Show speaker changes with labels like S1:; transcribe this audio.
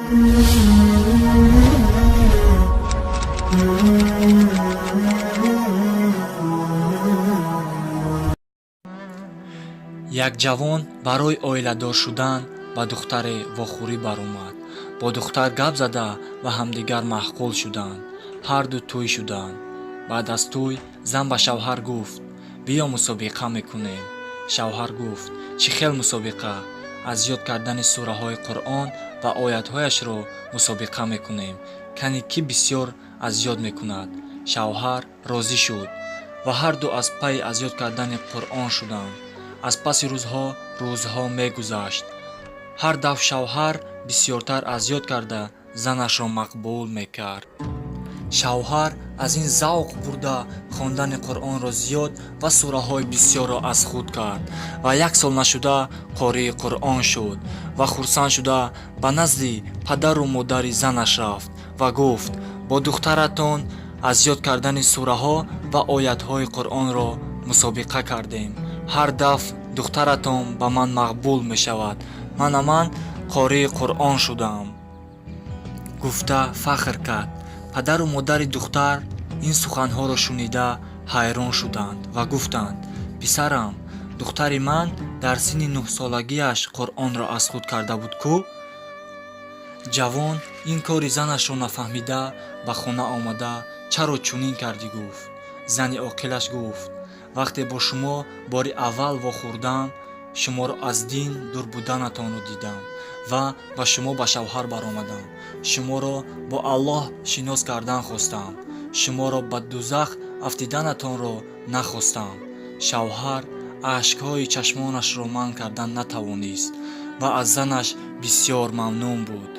S1: як ҷавон барои оиладор шудан ба духтаре вохӯрӣ баромад. Бо духтар гап зада ба ҳамдигар маҳқул шуданд. Ҳарду тӯй шуданд. Баъд аз тӯй зан ба шавҳар гуфт: биё мусобиқа мекунем. Шавҳар гуфт: чӣ хел мусобиқа? Аз ёд кардани сураҳои Қуръон ва оятҳояшро мусобиқа мекунем. Кани кӣ бисёр аз ёд мекунад? Шавҳар розӣ шуд ва ҳарду аз пай аз ёд кардани Қуръон шуданд. аз паси рӯзҳо мегузашт. ҳар дафъ шавҳар бисёртар аз ёд карда занашро мақбул мекард. шавҳар аз ин завқ бурда хондани Қуръонро зиёд ва сураҳои бисёрро аз худ кард ва як сол нашуда қории Қуръон шуд ва хурсанд шуда ба назди падару модари занаш рафт ва гуфт: бо духтаратон аз ёд кардани сураҳо ва оятҳои Қуръонро мусобиқа кардем. ҳар дафъ духтаратон ба ман мақбул мешавад. Ман қории Қуръон шудам. гуфта фахр кард. падару модари духтар ин суханҳоро шунида ҳайрон шуданд ва гуфтанд: писарам, духтари ман дар синни 9 солагиаш Қуръонро аз худ карда буд кӯ? ҷавон ин кори занашро нафаҳмида ба хона омада чаро чунин кардӣ гуфт. зани оқилаш гуфт: вақте бо шумо бори аввал вохӯрдам, шуморо аз дин дур буданатонро дидам ва ба шумо ба шавҳар баромадам. шуморо бо Аллоҳ шинос кардан хостам. шуморо ба дузах афтиданатонро нахостам. шавҳар ашкҳои чашмонашро манъ кардан натавонист ва аз занаш бисёр мамнун буд.